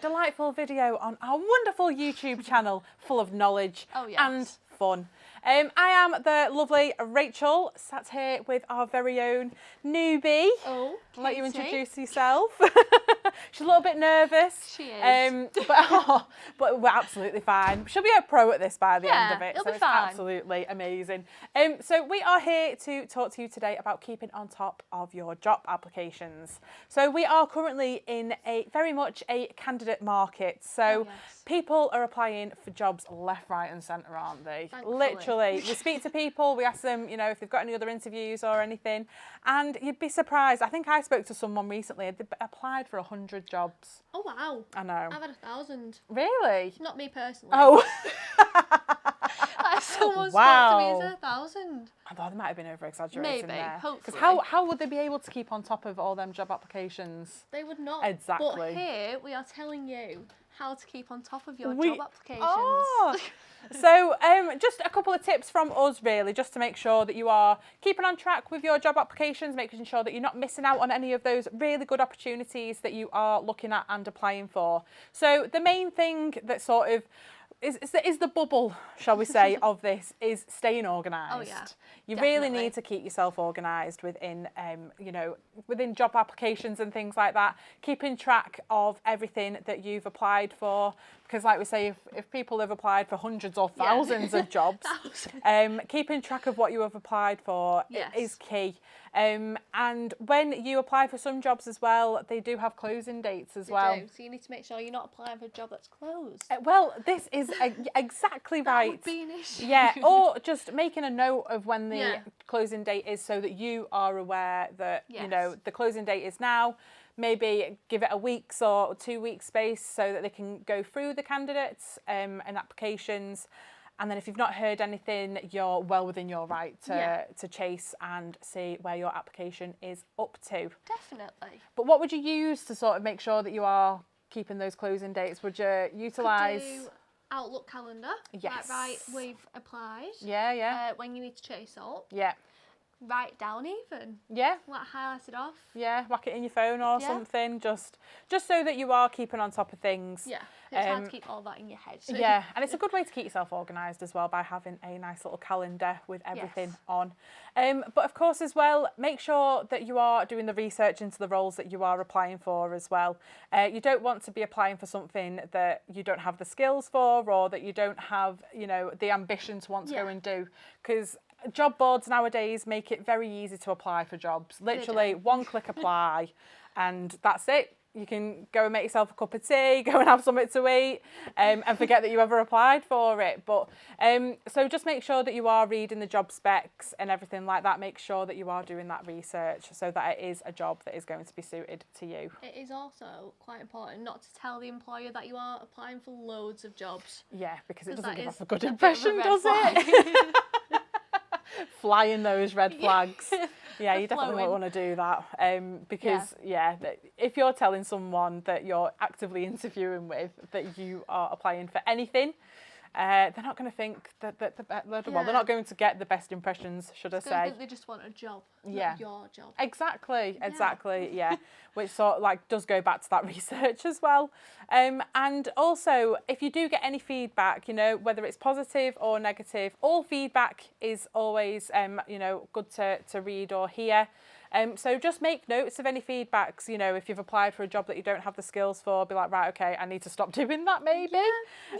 delightful video on our wonderful YouTube channel full of knowledge and fun. I am the lovely Rachel, sat here with our very own newbie. Oh, I'll let you introduce yourself. She's a little bit nervous. She is. But we're absolutely fine. She'll be a pro at this by the end of it. It'll So be it's fine. absolutely amazing. So we are here to talk to you today about keeping on top of your job applications. So we are currently in very much a candidate market. So people are applying for jobs left, right and centre, aren't they? Thankfully. Literally. We speak to people, we ask them, you know, if they've got any other interviews or anything, and you'd be surprised. I think I spoke to someone recently, they applied for 100 jobs. Oh, wow. I know. I've had 1,000. Really? Not me personally. Oh. Like someone spoke to me as 1,000. I thought they might have been over-exaggerating Maybe, there. hopefully. Because how would they be able to keep on top of all them job applications? They would not. Exactly. But here we are telling you how to keep on top of your job applications. Oh. So just a couple of tips from us really, just to make sure that you are keeping on track with your job applications, making sure that you're not missing out on any of those really good opportunities that you are looking at and applying for. So the main thing that sort of is the bubble, shall we say, of this is staying organised. Oh, yeah. You Definitely. really need to keep yourself organised within, you know, within job applications and things like that. Keeping track of everything that you've applied for, because like we say, if people have applied for hundreds or thousands of jobs, keeping track of what you have applied for is key. And when you apply for some jobs as well, they do have closing dates as well. They do. So you need to make sure you're not applying for a job that's closed. Well, this is exactly right. That would be an issue. Yeah, or just making a note of when the closing date is so that you are aware that, you know, the closing date is now. Maybe give it a week's or 2 weeks space so that they can go through the candidates and applications. And then if you've not heard anything, you're well within your right to chase and see where your application is up to. Definitely. But what would you use to sort of make sure that you are keeping those closing dates? Would you utilise... Could do Outlook calendar. Yes. Like, right, we've applied. Yeah. When you need to chase up. Yeah. Write down even. Yeah. Like highlight it off. Yeah, whack it in your phone or something, just so that you are keeping on top of things. Yeah, it's hard to keep all that in your head. So. Yeah, and it's a good way to keep yourself organised as well by having a nice little calendar with everything on. But of course as well, make sure that you are doing the research into the roles that you are applying for as well. You don't want to be applying for something that you don't have the skills for or that you don't have, you know, the ambition to want to go and do, because job boards nowadays make it very easy to apply for jobs. Literally one click apply and that's it. You can go and make yourself a cup of tea, go and have something to eat and forget that you ever applied for it. But so just make sure that you are reading the job specs and everything like that. Make sure that you are doing that research so that it is a job that is going to be suited to you. It is also quite important not to tell the employer that you are applying for loads of jobs. Yeah, because it doesn't give off a good a impression, does it? Flying those red flags. Yeah, you definitely won't want to do that because, if you're telling someone that you're actively interviewing with that you are applying for anything, they're not going to think that well, they're not going to get the best impressions, should I say. They just want a job, not your job. Exactly, yeah. Which sort of like does go back to that research as well. And also, if you do get any feedback, you know, whether it's positive or negative, all feedback is always, you know, good to read or hear. So just make notes of any feedbacks, you know, if you've applied for a job that you don't have the skills for, be like, right, okay, I need to stop doing that maybe.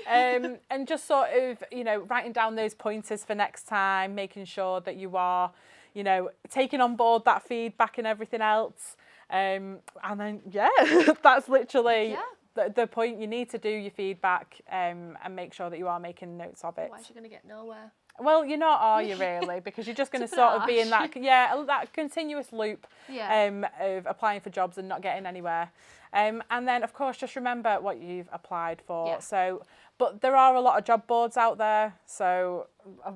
And just sort of, you know, writing down those pointers for next time, making sure that you are, you know, taking on board that feedback and everything else. And then, that's literally the point. You need to do your feedback and make sure that you are making notes of it. Otherwise you're going to get nowhere. Well, you're not, are you really? Because you're just going to sort of be in that, that continuous loop of applying for jobs and not getting anywhere. And then, of course, just remember what you've applied for. Yeah. So, but there are a lot of job boards out there. So,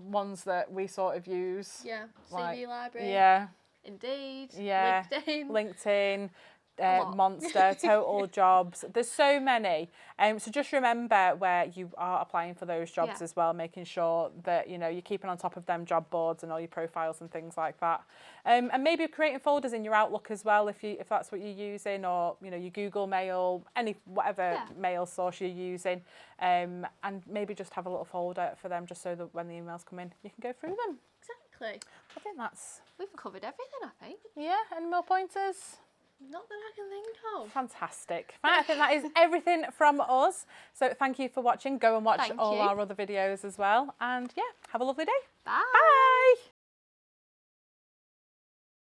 ones that we sort of use. Yeah, CV Library. Yeah. Indeed. Yeah. LinkedIn. LinkedIn. Monster, Total Jobs. There's so many. So just remember where you are applying for those jobs as well, making sure that you're keeping on top of them job boards and all your profiles and things like that. And maybe creating folders in your Outlook as well, if that's what you're using, or your Google Mail, whatever mail source you're using, and maybe just have a little folder for them, just so that when the emails come in, you can go through them. Exactly. I think we've covered everything. I think. Yeah. Any more pointers? Not that I can think of. Fantastic. Right, I think that is everything from us. So thank you for watching. Go and watch all our other videos as well. And yeah, have a lovely day. Bye. Bye.